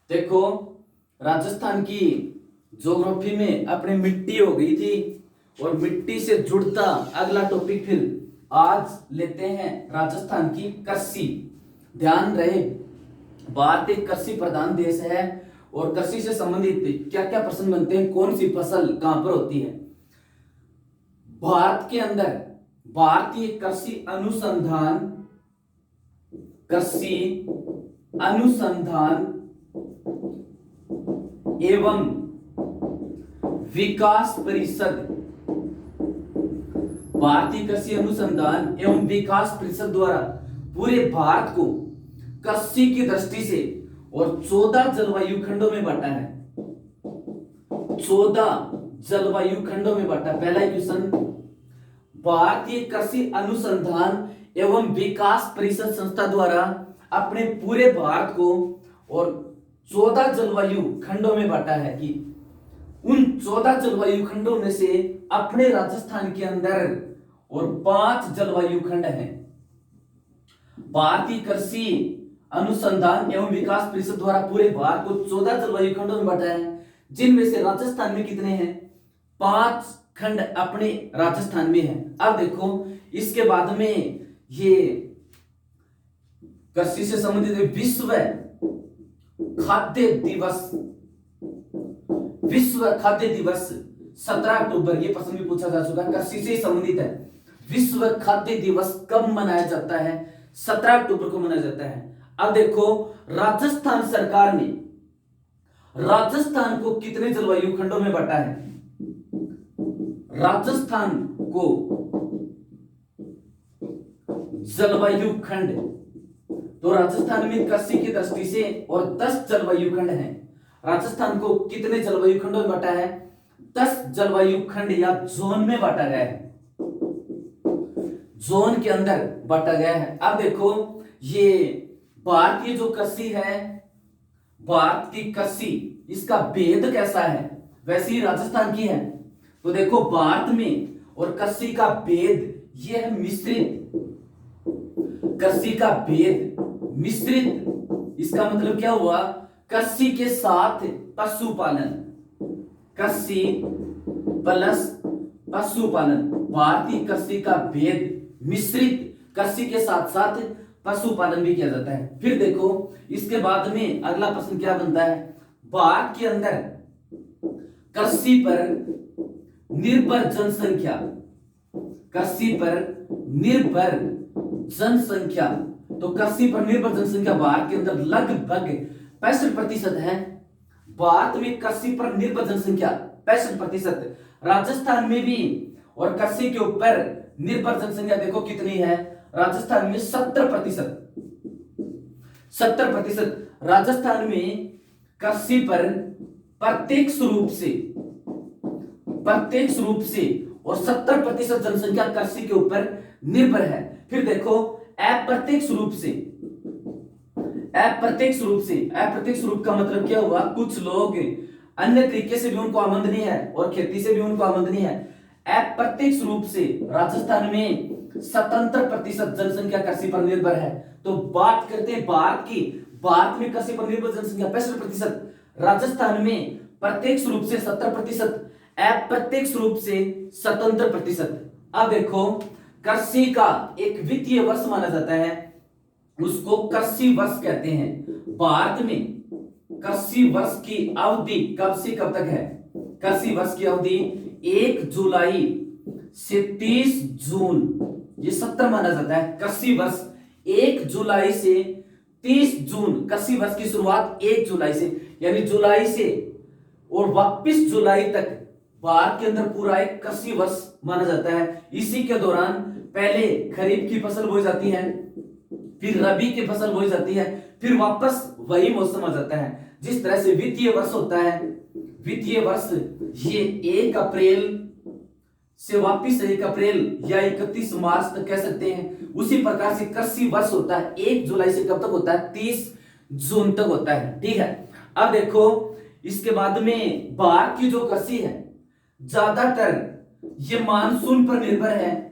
देखो, राजस्थान की ज्योग्राफी में अपने मिट्टी हो गई थी, और मिट्टी से जुड़ता अगला टॉपिक फिर आज लेते हैं राजस्थान की कृषि। ध्यान रहे, भारत एक कृषि प्रधान देश है, और कृषि से संबंधित क्या क्या प्रश्न बनते हैं, कौन सी फसल कहां पर होती है। भारत के अंदर भारतीय कृषि अनुसंधान एवं विकास परिषद, भारतीय कृषि अनुसंधान एवं विकास परिषद द्वारा पूरे भारत को कृषि की दृष्टि से और 14 जलवायु खंडों में बांटा है। 14 जलवायु खंडों में बांटा। पहला क्वेश्चन, भारतीय कृषि अनुसंधान एवं विकास परिषद संस्था द्वारा अपने पूरे भारत को और 14 जलवायु खंडों में बांटा है कि उन 14 जलवायु खंडों में से अपने राजस्थान के अंदर और 5 जलवायु खंड हैं। भारतीय कृषि अनुसंधान एवं विकास परिषद द्वारा पूरे भारत को 14 जलवायु खंडों में बांटा है, जिनमें से राजस्थान में कितने हैं? 5 खंड अपने राजस्थान में है। अब देखो, इसके बाद में ये कृषि से संबंधित विश्व खाद्य दिवस 17 अक्टूबर, ये प्रश्न भी पूछा जा चुका है, कृषि से संबंधित है। विश्व खाद्य दिवस कब मनाया जाता है? 17 अक्टूबर को मनाया जाता है। अब देखो, राजस्थान सरकार ने राजस्थान को कितने जलवायु खंडों में बांटा है? राजस्थान को जलवायु खंड, तो राजस्थान में कृषि की दृष्टि से और 10 जलवायु खंड हैं। राजस्थान को कितने जलवायु खंडों में बांटा है? 10 जलवायु खंड या जोन में बांटा गया है, जोन के अंदर बांटा गया है। अब देखो, ये भारतीय जो कृषि है, भारत की कृषि, इसका भेद कैसा है? वैसे ही राजस्थान की है। तो देखो, भारत में और कृषि का भेद ये है मिश्रित। कृषि का भेद मिश्रित, इसका मतलब क्या हुआ? कृषि के साथ पशुपालन, कृषि प्लस पशुपालन। भारतीय कृषि का भेद मिश्रित, कृषि के साथ साथ पशुपालन भी किया जाता है। फिर देखो, इसके बाद में अगला प्रश्न क्या बनता है? भारत के अंदर कृषि पर निर्भर जनसंख्या, कृषि पर निर्भर जनसंख्या, तो कृषि पर निर्भर जनसंख्या भारत के अंदर लगभग 65% है। भारत में कृषि पर निर्भर जनसंख्या 65%। राजस्थान में भी और कृषि के ऊपर निर्भर जनसंख्या देखो कितनी है? राजस्थान में 70%। 70% राजस्थान में कृषि पर प्रत्यक्ष रूप से और 70% जनसंख्या कृषि के ऊपर निर्भर है। फिर देखो, अप्रत्यक्ष रूप का मतलब क्या हुआ? कुछ लोग अन्य तरीके से भी उनको आमदनी है और खेती से भी उनको आमदनी है। अप्रत्यक्ष रूप से राजस्थान में 77% जनसंख्या कृषि पर निर्भर है। तो बात करते हैं भारत की, भारत में कृषि पर निर्भर जनसंख्या 65%, राजस्थान में प्रत्यक्ष रूप से 70%, अप्रत्यक्ष रूप से 77%। अब देखो, कृषि का एक वित्तीय वर्ष माना जाता है, उसको कृषि वर्ष कहते हैं। भारत में कृषि वर्ष की अवधि कब से कब तक है? कृषि वर्ष की अवधि 1 जुलाई से 30 जून, ये 70 माना जाता है। कृषि वर्ष 1 जुलाई से 30 जून, कृषि वर्ष की शुरुआत 1 जुलाई से, यानी जुलाई से और वापिस जुलाई तक भारत के अंदर पूरा एक कृषि वर्ष माना जाता है। इसी के दौरान पहले खरीफ की फसल बोई जाती है, फिर रबी की फसल बोई जाती है, फिर वापस वही मौसम आ जाता है। जिस तरह से वित्तीय वर्ष होता है, वित्तीय वर्ष ये 1 अप्रैल से वापिस 1 अप्रैल या 31 मार्च तक कह सकते हैं। उसी प्रकार से कृषि वर्ष होता है 1 जुलाई से कब तक होता है? 30 जून तक होता है। ठीक है। अब देखो, इसके बाद में भारत की जो कृषि है ज्यादातर ये मानसून पर निर्भर है।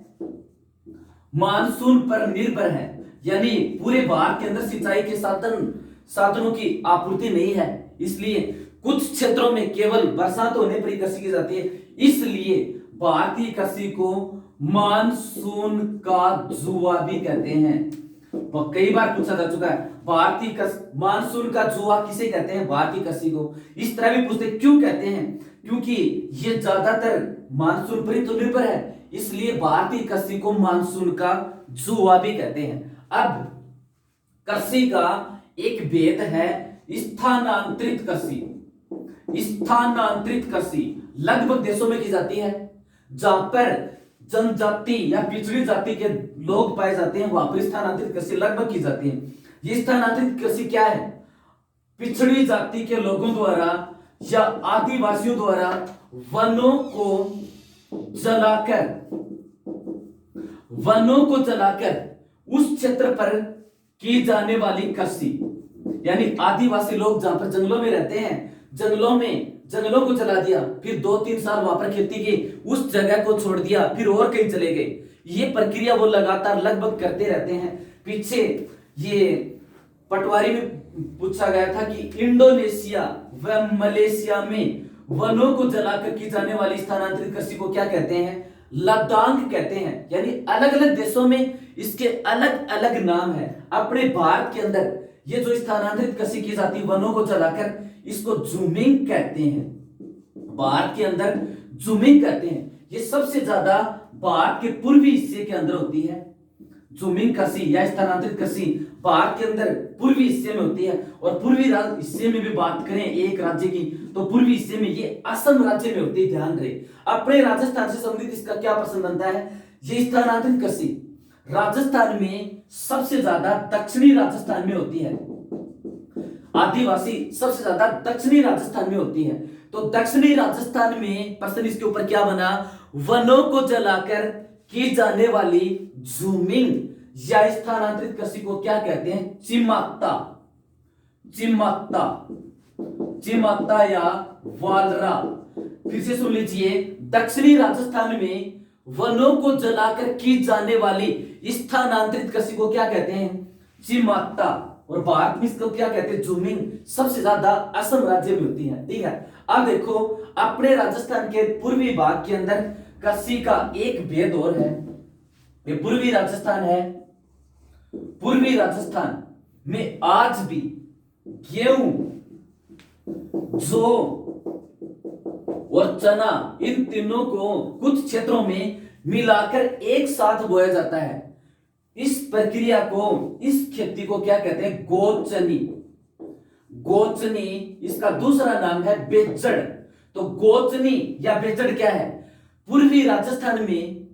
मानसून पर निर्भर है, यानी पूरे भारत के अंदर सिंचाई के साधनों की आपूर्ति नहीं है, इसलिए कुछ क्षेत्रों में केवल बरसात होने पर ही कृषि की जाती है। इसलिए भारतीय कृषि को मानसून का जुआ भी कहते हैं। और कई बार पूछा जा चुका है भारतीय मानसून का जुआ किसे कहते हैं? भारतीय कृषि को। इस तरह भी पूछते क्यों कहते हैं? क्योंकि ये ज्यादातर मानसून पर ही तो निर्भर है, इसलिए भारतीय कृषि को मानसून का जुआ भी कहते हैं। अब कृषि का एक भेद है स्थानांतरित कृषि। स्थानांतरित कृषि लगभग देशों में की जाती है जहां पर जनजाति या पिछड़ी जाति के लोग पाए जाते हैं, वहां पर स्थानांतरित कृषि लगभग की जाती है। ये स्थानांतरित कृषि क्या है? पिछड़ी जाति के लोगों द्वारा या आदिवासियों द्वारा वनों को जलाकर उस क्षेत्र पर की जाने वाली कृषि, यानी आदिवासी लोग जहां पर जंगलों में रहते हैं, जंगलों को जला दिया, फिर 2-3 साल वहां पर खेती की, उस जगह को छोड़ दिया, फिर और कहीं चले गए। ये प्रक्रिया वो लगातार लगभग करते रहते हैं। पीछे ये पटवारी में पूछा गया था कि इंडोनेशिया व मलेशिया में वनों को जलाकर की जाने वाली स्थानांतरित कृषि को क्या कहते हैं? लदांग कहते हैं। यानी अलग अलग देशों में इसके अलग अलग नाम है। अपने भारत के अंदर ये जो स्थानांतरित कृषि की जाती है वनों को जलाकर, इसको जूमिंग कहते हैं। भारत के अंदर जूमिंग कहते हैं। ये सबसे ज्यादा भारत के पूर्वी हिस्से के अंदर होती है। जूमिंग कृषि या स्थानांतरित कृषि भारत के अंदर पूर्वी हिस्से में होती है। और पूर्वी हिस्से में भी बात करें एक राज्य की, तो पूर्वी हिस्से में ये असम राज्य में होती है। ध्यान रहे, अपने राजस्थान से संबंधित इसका क्या प्रश्न बनता है? ये स्थानांतरित कृषि राजस्थान में सबसे ज्यादा दक्षिणी राजस्थान में होती है। आदिवासी सबसे ज्यादा दक्षिणी राजस्थान में होती है। तो दक्षिणी राजस्थान में प्रश्न इसके ऊपर क्या बना? वनों को जलाकर की जाने वाली जूमिंग या स्थानांतरित कृषि को क्या कहते हैं? चिमाक्ता या वालरा। फिर से सुन लीजिए, दक्षिणी राजस्थान में वनों को जलाकर की जाने वाली स्थानांतरित कृषि को क्या कहते हैं? चिमाक्ता। और भारत में इसको क्या कहते हैं? जूमिंग। सबसे ज्यादा असम राज्य में होती है। ठीक है, अब देखो अपने राजस्थान के पूर्वी भाग के अंदर कृषि का एक भेद और है। ये पूर्वी राजस्थान है। पूर्वी राजस्थान में आज भी गेहूं, जौ और चना, इन तीनों को कुछ क्षेत्रों में मिलाकर एक साथ बोया जाता है। इस प्रक्रिया को, इस खेती को क्या कहते हैं? गोचनी। इसका दूसरा नाम है बेचड़। तो गोचनी या बेचड़ क्या है? पूर्वी राजस्थान में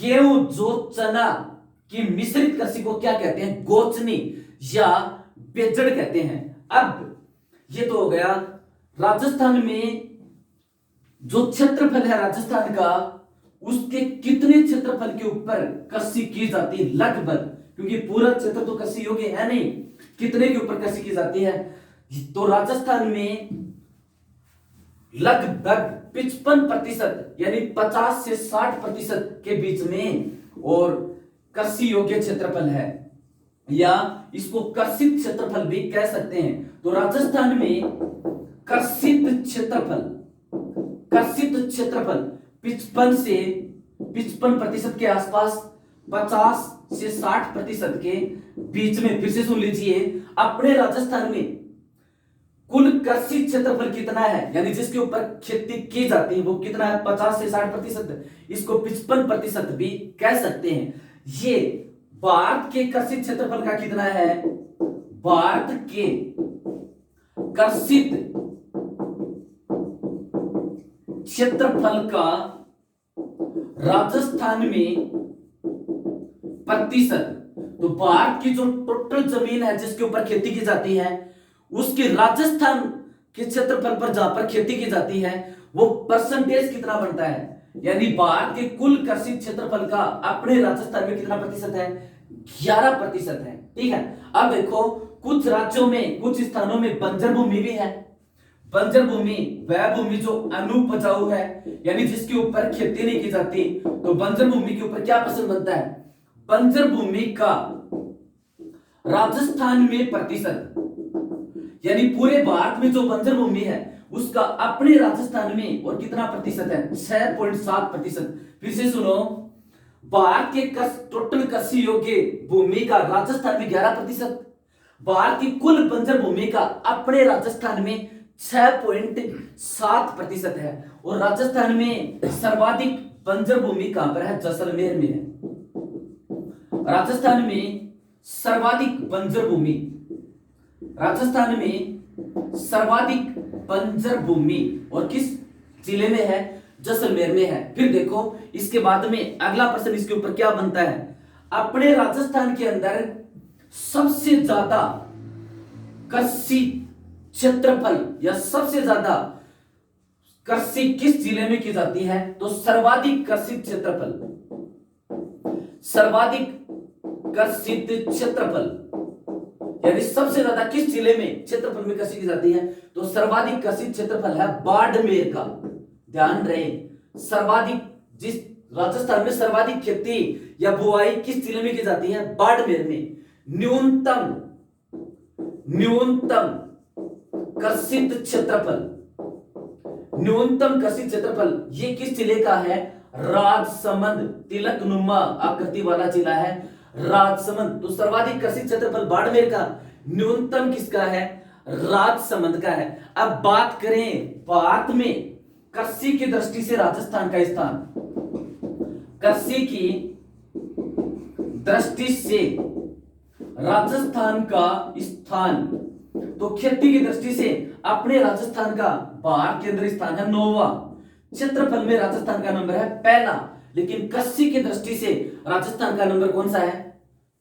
गेहूं, जौ, चना की मिश्रित कृषि को क्या कहते हैं? गोचनी या बेचड़ कहते हैं। अब ये तो हो गया राजस्थान में जो क्षेत्रफल है राजस्थान का, उसके कितने क्षेत्रफल के ऊपर कृषि की जाती है लगभग, क्योंकि पूरा क्षेत्र तो कृषि योग्य है नहीं, कितने के ऊपर कृषि की जाती है? तो राजस्थान में लगभग 55% यानी 50 से 60% के बीच में और कृषि योग्य क्षेत्रफल है, या इसको कर्षित क्षेत्रफल भी कह सकते हैं। तो राजस्थान में कर्षित क्षेत्रफल 55% के आसपास, 50 से 60% के बीच में। फिर से सुन लीजिए, अपने राजस्थान में कुल कृषि क्षेत्रफल कितना है, यानी जिसके ऊपर खेती की जाती है वो कितना है? 50 से 60%। इसको 55% भी कह सकते हैं। ये भारत के कृषि क्षेत्रफल का कितना है? भारत के कृषि क्षेत्रफल का राजस्थान में प्रतिशत। तो भारत की जो टोटल जमीन है जिसके ऊपर खेती की जाती है, उसके राजस्थान के क्षेत्रफल पर जहां पर खेती की जाती है वो परसेंटेज कितना बनता है? यानी भारत के कुल कृषि क्षेत्रफल का अपने राजस्थान में कितना प्रतिशत है? 11% है। ठीक है, अब देखो कुछ राज्यों में, कुछ स्थानों में बंजर भूमि भी है। बंजर भूमि वह भूमि जो अनुपजाऊ है, यानी जिसके ऊपर खेती नहीं की जाती। तो बंजर भूमि के ऊपर क्या प्रश्न बनता है? बंजर भूमि का राजस्थान में प्रतिशत, यानी पूरे भारत में जो बंजर भूमि है उसका अपने राजस्थान में और कितना प्रतिशत है, 6.7%। फिर से सुनो, भारत के टोटल कृषि योग्य भूमि का राजस्थान में 11%, भारत की कुल बंजर भूमि का अपने राजस्थान में 6.7% है। और राजस्थान में सर्वाधिक बंजर भूमि कहां पर है, जैसलमेर में है। राजस्थान में सर्वाधिक बंजर भूमि, राजस्थान में सर्वाधिक बंजर भूमि और किस जिले में है, जैसलमेर में है। फिर देखो इसके बाद में अगला प्रश्न इसके ऊपर क्या बनता है, अपने राजस्थान के अंदर सबसे ज्यादा कृषि क्षेत्रफल या सबसे ज्यादा कृषि किस जिले में की जाती है, तो सर्वाधिक कृषि क्षेत्रफल, सर्वाधिक कृषि क्षेत्रफल यानी सबसे ज्यादा किस जिले में क्षेत्रफल में कृषि की जाती है, तो सर्वाधिक कृषि क्षेत्रफल है बाड़मेर का। ध्यान रहे, सर्वाधिक जिस राजस्थान में सर्वाधिक खेती या बुआई किस जिले में की जाती है, बाड़मेर में। न्यूनतम कृषित क्षेत्रफल, न्यूनतम कृषि क्षेत्रफल ये किस जिले का है, राजसमंद, तिलकनुमा आकृति वाला जिला है राजसमंद। तो सर्वाधिक कृषि क्षेत्रफल बाड़मेर का, न्यूनतम किसका है, राजसमंद का है। अब बात करें भारत में कृषि की दृष्टि से राजस्थान का स्थान, कृषि की दृष्टि से राजस्थान का स्थान, तो खेती की दृष्टि से अपने राजस्थान का भारत के अंदर स्थान है 9वां, क्षेत्रफल में राजस्थान का नंबर है पहला, लेकिन कृषि की दृष्टि से राजस्थान का नंबर कौन सा है,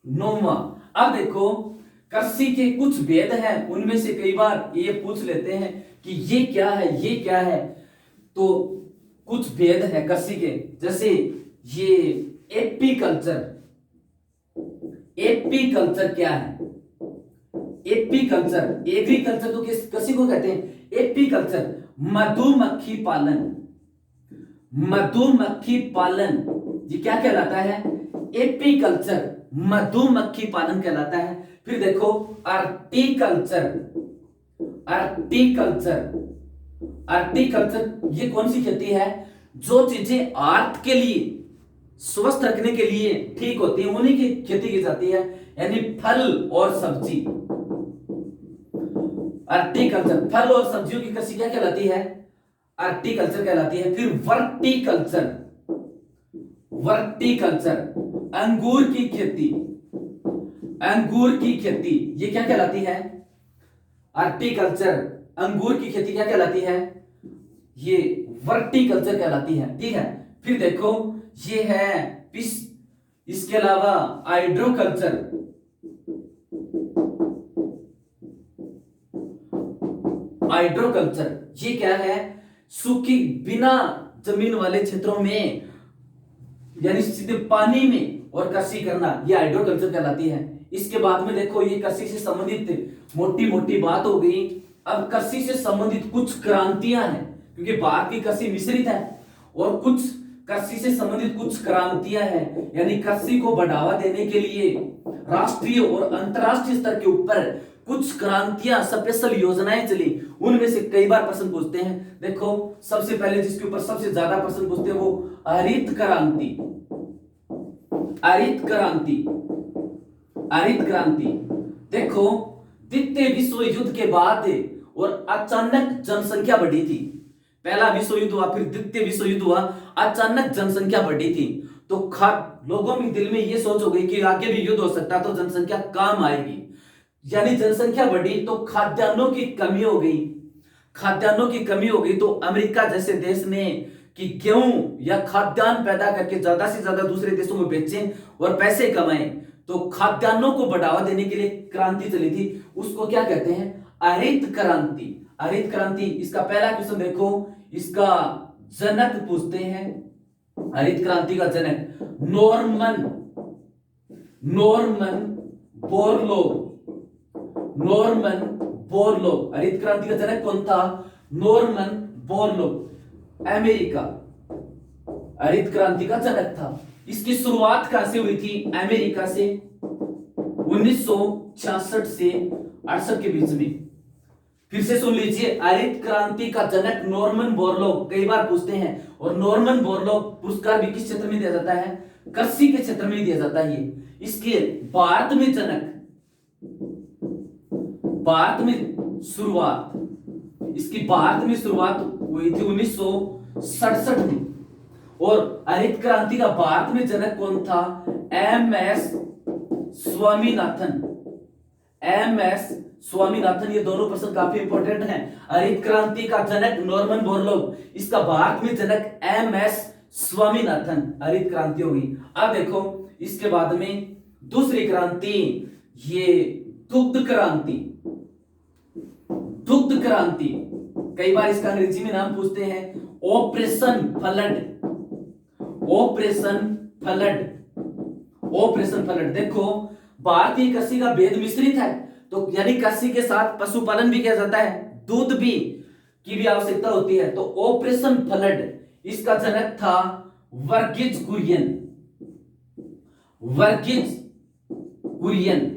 9वां। अब देखो कृषि के कुछ भेद हैं, उनमें से कई बार ये पूछ लेते हैं कि ये क्या है, ये क्या है, तो कुछ भेद है कृषि के, जैसे ये एपीकल्चर, एपीकल्चर क्या है, एपीकल्चर, एग्रीकल्चर तो किस कृषि को कहते हैं, एपीकल्चर मधुमक्खी पालन, मधुमक्खी पालन ये क्या कहलाता है, एपीकल्चर मधुमक्खी पालन कहलाता है। फिर देखो आर्टिकल्चर, आर्टिकल्चर, आर्टिकल्चर ये कौन सी खेती है, जो चीजें आर्ट के लिए, स्वस्थ रखने के लिए ठीक होती है उन्हीं की खेती की जाती है, यानी फल और सब्जी। आर्टिकल्चर, फल और सब्जियों की कृषि क्या कहलाती है, आर्टिकल्चर कहलाती है। फिर वर्टिकल्चर, वर्टिकल्चर अंगूर की खेती, अंगूर की खेती ये क्या कहलाती है, आर्टिकल्चर अंगूर की खेती क्या कहलाती है, ये वर्टिकल्चर कहलाती है, ठीक है। फिर देखो ये है इसके अलावा हाइड्रोकल्चर, हाइड्रोकल्चर ये क्या है, सूखी बिना जमीन वाले क्षेत्रों में यानी सीधे पानी में और कृषि करना, ये हाइड्रोकल्चर कहलाती है। इसके बाद में देखो ये कृषि से संबंधित मोटी मोटी बात हो गई। अब कृषि से संबंधित कुछ क्रांतियां हैं, क्योंकि भारत की कृषि मिश्रित है, और कुछ कृषि से संबंधित कुछ क्रांतियां हैं, यानी कृषि को बढ़ावा देने के लिए राष्ट्रीय और अंतरराष्ट्रीय स्तर के ऊपर कुछ क्रांतियां, स्पेशल योजनाएं चली। उनमें से कई बार प्रश्न पूछते हैं। देखो सबसे पहले जिसके ऊपर सबसे ज्यादा प्रश्न पूछते हैं वो हरित क्रांति, हरित क्रांति, हरित क्रांति। देखो द्वितीय विश्व युद्ध के बाद और अचानक जनसंख्या बढ़ी थी, पहला विश्व युद्ध हुआ, फिर द्वितीय विश्व युद्ध हुआ, अचानक जनसंख्या बढ़ी थी, तो लोगों के दिल में ये सोच हो गई कि आगे भी युद्ध हो सकता है तो जनसंख्या काम आएगी, यानी जनसंख्या बढ़ी तो खाद्यान्नों की कमी हो गई, खाद्यान्नों की कमी हो गई, तो अमेरिका जैसे देश ने कि गेहूं या खाद्यान्न पैदा करके ज्यादा से ज्यादा दूसरे देशों में बेचें और पैसे कमाएं, तो खाद्यान्नों को बढ़ावा देने के लिए क्रांति चली थी, उसको क्या कहते हैं, हरित क्रांति। हरित क्रांति, इसका पहला क्वेश्चन देखो, इसका जनक पूछते हैं, हरित क्रांति का जनक Norman, Norman Borlaug, Norman Borlaug. हरित क्रांति का जनक कौन था, नॉर्मन बोरलॉग, अमेरिका हरित क्रांति का जनक था। इसकी शुरुआत कहां से हुई थी? अमेरिका से 1966 से 68 के बीच में। फिर से सुन लीजिए, हरित क्रांति का जनक नॉर्मन बोरलॉग कई बार पूछते हैं, और नॉर्मन बोरलॉग पुरस्कार भी किस क्षेत्र में दिया जाता है? कृषि के क्षेत्र में दिया जाता है। इसके भारत में जनक, भारत में शुरुआत, इसकी भारत में शुरुआत हुई थी 1967 में। और हरित क्रांति का भारत में जनक कौन था? एम.एस. स्वामीनाथन। एम.एस. स्वामीनाथन। ये दोनों प्रश्न काफी इंपॉर्टेंट हैं। हरित क्रांति का जनक नॉर्मन बोरलॉग, इसका भारत में जनक एम.एस. स्वामीनाथन। हरित क्रांति होगी। अब देखो इसके बाद में दूसरी क्रांति, ये दुग्ध क्रांति। दुग्ध क्रांति कई बार इसका अंग्रेजी में नाम पूछते हैं, operation flood. Operation flood. Operation flood. देखो भारतीय कृषि का भेद मिश्रित है, तो यानी कृषि के साथ पशुपालन भी किया जाता है, दूध भी की भी आवश्यकता होती है। तो ऑपरेशन फ्लड, इसका जनक था वर्गीज कुरियन। वर्गीज कुरियन।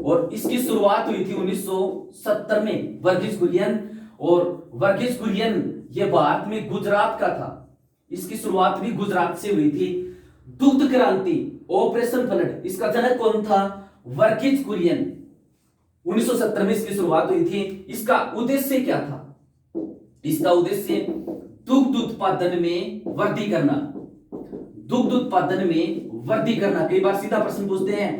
और इसकी शुरुआत हुई थी 1970 में, वर्गीज कुरियन। और वर्गीज कुरियन ये भारत में गुजरात का था, इसकी शुरुआत भी गुजरात से हुई थी। दुग्ध क्रांति, ऑपरेशन फ्लड, इसका जनक कौन था? वर्गीज कुरियन। 1970 में इसकी शुरुआत हुई थी। इसका उद्देश्य क्या था? इसका उद्देश्य दुग्ध उत्पादन में वृद्धि करना। दुग्ध उत्पादन में वृद्धि करना। कई बार सीधा प्रश्न पूछते हैं,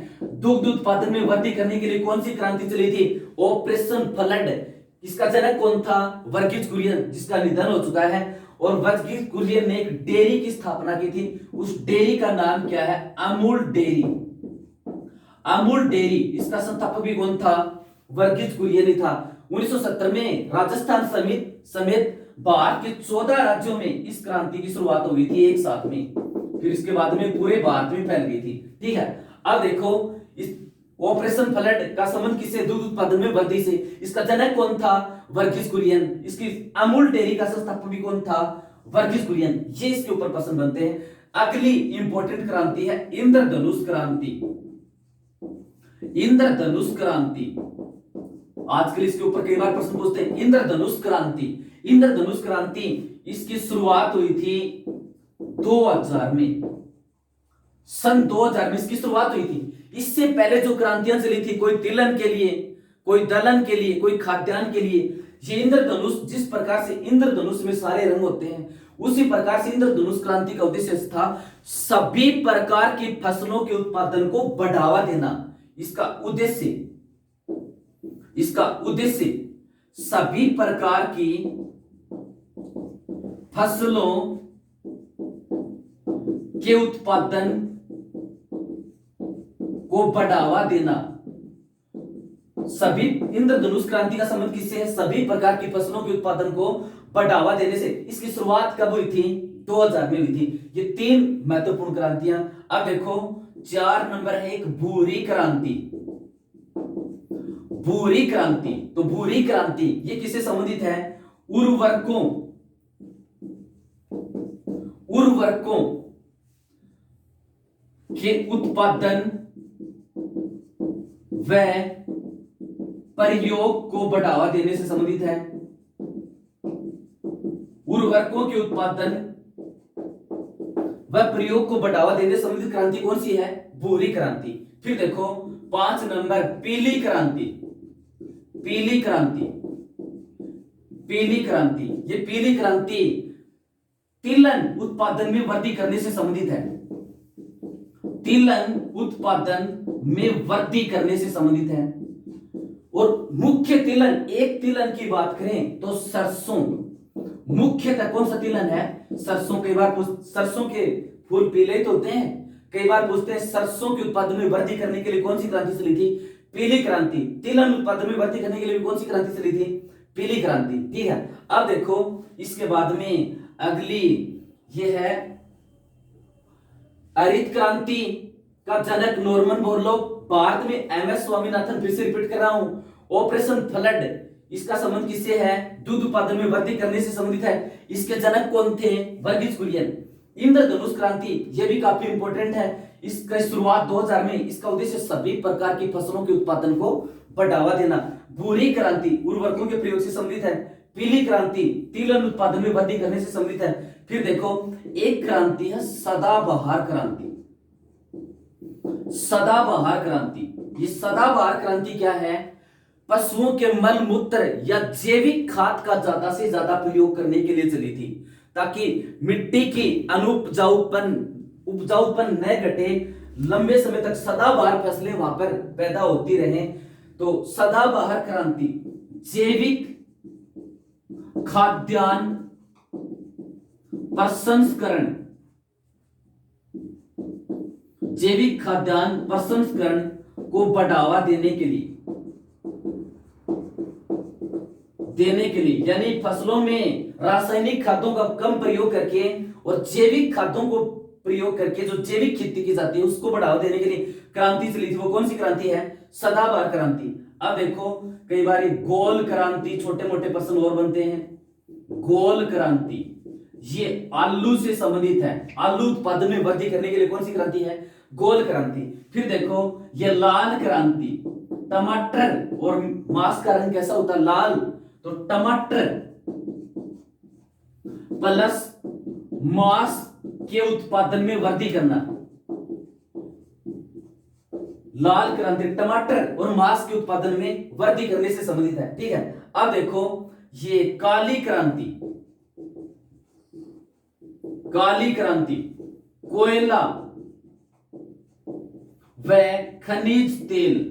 दुग्ध उत्पादन में वृद्धि करने के लिए कौन सी क्रांति चली थी? Operation flood. इसका जनक कौन था? वर्गीज कुरियन, जिसका निधन हो चुका है। और वर्गीज कुरियन ने एक डेयरी की स्थापना की थी, उस डेयरी का नाम क्या है? अमूल डेयरी। अमूल डेयरी, इसका संस्थापक भी कौन था? वर्गीज कुरियन ही था। 1970 में राजस्थान समेत भारत के 14 राज्यों में इस क्रांति की शुरुआत हो गई थी एक साथ में। फिर इसके बाद में पूरे भारत में फैल गई थी। ठीक है, अब देखो इस ऑपरेशन फ्लड का संबंध किससे? दूध उत्पादन में वृद्धि से। इसका जनक कौन था? वर्गीज कुरियन। इसकी अमूल डेयरी का संस्थापक भी कौन था? वर्गीज कुरियन। ये इसके ऊपर प्रश्न बनते हैं। अगली इंपॉर्टेंट क्रांति है इंद्रधनुष क्रांति। इंद्रधनुष क्रांति, आजकल इसके ऊपर कई बार प्रश्न पूछते हैं। इंद्रधनुष क्रांति, इंद्रधनुष क्रांति, इसकी शुरुआत हुई थी 2000 में। सन 2000 में इसकी शुरुआत हुई थी। इससे पहले जो क्रांतियां चली थी, कोई तिलन के लिए, कोई दलहन के लिए, कोई खाद्यान्न के लिए, ये इंद्रधनुष, जिस प्रकार से इंद्रधनुष में सारे रंग होते हैं, उसी प्रकार से इंद्रधनुष क्रांति का उद्देश्य था सभी प्रकार की फसलों के उत्पादन को बढ़ावा देना। इसका उद्देश्य सभी प्रकार की फसलों के उत्पादन को बढ़ावा देना। सभी, इंद्रधनुष क्रांति का संबंध किससे है? सभी प्रकार की फसलों के उत्पादन को बढ़ावा देने से। इसकी शुरुआत कब हुई थी? 2000 में हुई थी। ये 3 महत्वपूर्ण क्रांतियां। अब देखो 4 नंबर है एक भूरी क्रांति। भूरी क्रांति, तो भूरी क्रांति ये किससे संबंधित है? उर्वरकों के उत्पादन व प्रयोग को बढ़ावा देने से संबंधित है। उर्वरकों के उत्पादन व प्रयोग को बढ़ावा देने से संबंधित क्रांति कौन सी है? भूरी क्रांति। फिर देखो 5 नंबर पीली क्रांति। पीली क्रांति, पीली क्रांति, ये पीली क्रांति तिलहन उत्पादन में वृद्धि करने से संबंधित है। तिलहन उत्पादन में वृद्धि करने से संबंधित है। और मुख्य तिलहन, एक तिलहन की बात करें तो सरसों, मुख्यतः कौन सा तिलहन है? सरसों। कई बार सरसों के फूल पीले तो होते हैं, कई बार पूछते हैं सरसों के उत्पादन में वृद्धि करने के लिए कौन सी क्रांति चली थी? पीली क्रांति। तिलहन उत्पादन में वृद्धि करने के लिए कौन सी क्रांति चली थी? पीली क्रांति। ठीक है, अब देखो इसके बाद में अगली ये है हरित क्रांति का जनक नॉर्मन बोरलॉग, भारत में एम.एस. स्वामीनाथन। फिर से रिपीट कर रहा हूं, ऑपरेशन फ्लड, इसका संबंध किससे है? दूध उत्पादन में वृद्धि करने से संबंधित है। इसके जनक कौन थे? वर्गीज कुरियन। इंद्रधनुष क्रांति, यह भी काफी इंपॉर्टेंट है। इसका शुरुआत 2000 में, इसका उद्देश्य सभी प्रकार की फसलों के उत्पादन को बढ़ावा देना। भूरी क्रांति उर्वरकों के प्रयोग से संबंधित है। पीली क्रांति तिलहन उत्पादन में वृद्धि करने से संबंधित है। फिर देखो एक क्रांति है सदाबहार क्रांति। सदाबहार क्रांति, ये सदाबहार क्रांति क्या है? पशुओं के मल मूत्र या जैविक खाद का ज्यादा से ज्यादा प्रयोग करने के लिए चली थी, ताकि मिट्टी की उपजाऊपन न घटे, लंबे समय तक सदाबहार फसलें वहां पर पैदा होती रहे। तो सदाबहार क्रांति जैविक खाद्यान्न प्रसंस्करण, जैविक खाद्यान्न प्रसंस्करण को बढ़ावा देने के लिए यानी फसलों में रासायनिक खादों का कम प्रयोग करके और जैविक खादों को प्रयोग करके जो जैविक खेती की जाती है उसको बढ़ावा देने के लिए क्रांति चली थी। वो कौन सी क्रांति है? सदाबहार क्रांति। अब देखो कई बार गोल क्रांति, छोटे मोटे प्रश्न और बनते हैं। गोल क्रांति ये आलू से संबंधित है। आलू उत्पादन में वृद्धि करने के लिए कौन सी क्रांति है? गोल क्रांति। फिर देखो ये लाल क्रांति, टमाटर और मांस का रंग कैसा होता है? लाल। तो टमाटर प्लस मांस के उत्पादन में वृद्धि करना। लाल क्रांति टमाटर और मांस के उत्पादन में वृद्धि करने से संबंधित है। ठीक है। अब देखो ये काली क्रांति, काली क्रांति कोयला व खनिज तेल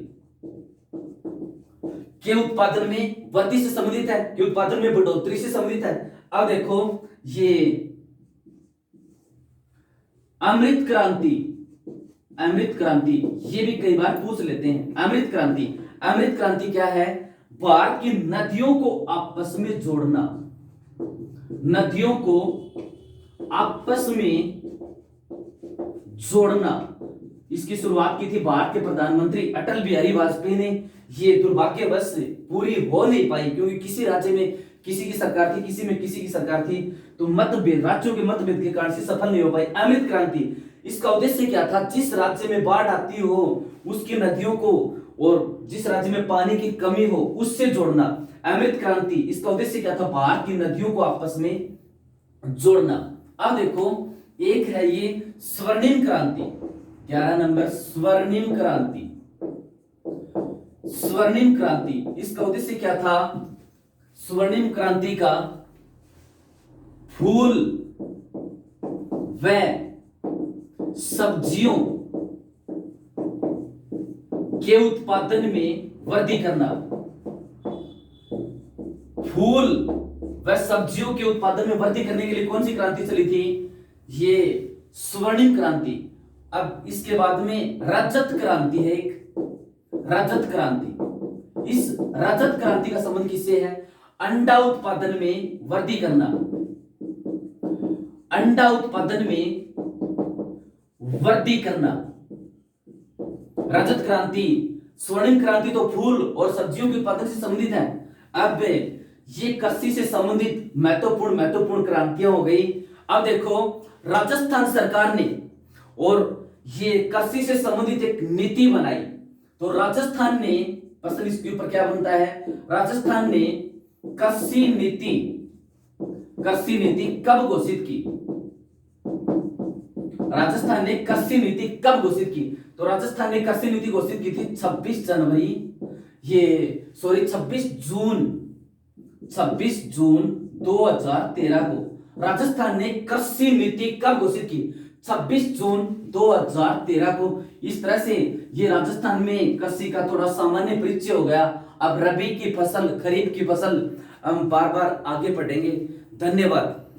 के उत्पादन में वृद्धि से संबंधित है, के उत्पादन में बढ़ोतरी से संबंधित है। अब देखो ये अमृत क्रांति, अमृत क्रांति ये भी कई बार पूछ लेते हैं। अमृत क्रांति, अमृत क्रांति क्या है? भारत की नदियों को आपस में जोड़ना, नदियों को आपस में जोड़ना। इसकी शुरुआत की थी भारत के प्रधानमंत्री अटल बिहारी वाजपेयी ने। ये दुर्भाग्यवश पूरी हो नहीं पाई, क्योंकि किसी राज्य में किसी की सरकार थी, किसी में किसी की सरकार थी, तो मतभेद, राज्यों के मतभेद के कारण से सफल नहीं हो पाई। अमृत क्रांति इसका उद्देश्य क्या था? जिस राज्य में बाढ़ आती हो उसकी नदियों को, और जिस राज्य में पानी की कमी हो उससे जोड़ना। अमृत क्रांति इसका उद्देश्य क्या था? भारत की नदियों को आपस में जोड़ना। अब देखो एक है ये स्वर्णिम क्रांति, 11 नंबर स्वर्णिम क्रांति। स्वर्णिम क्रांति इसका उद्देश्य क्या था? स्वर्णिम क्रांति का फूल व सब्जियों के उत्पादन में वृद्धि करना। फूल व सब्जियों के उत्पादन में वृद्धि करने के लिए कौन सी क्रांति चली थी? ये स्वर्णिम क्रांति। अब इसके बाद में रजत क्रांति है एक, रजत क्रांति। इस रजत क्रांति का संबंध किससे है? अंडा उत्पादन में वृद्धि करना, अंडा उत्पादन में वृद्धि करना। रजत क्रांति, स्वर्णिम क्रांति तो फूल और सब्जियों के उत्पादन से संबंधित है। अब ये कृषि से संबंधित महत्वपूर्ण क्रांतियां हो गई। अब देखो राजस्थान सरकार ने और ये कृषि से संबंधित एक नीति बनाई। तो राजस्थान ने, प्रश्न इसके ऊपर क्या बनता है? राजस्थान ने कृषि नीति कब घोषित की? राजस्थान ने कृषि नीति कब घोषित की? तो राजस्थान ने कृषि नीति घोषित की थी 26 जून 2013 को। राजस्थान ने कृषि नीति कब घोषित की? 26 जून 2013 को। इस तरह से ये राजस्थान में कृषि का थोड़ा सामान्य परिचय हो गया। अब रबी की फसल, खरीफ की फसल हम बार बार आगे पढ़ेंगे। धन्यवाद।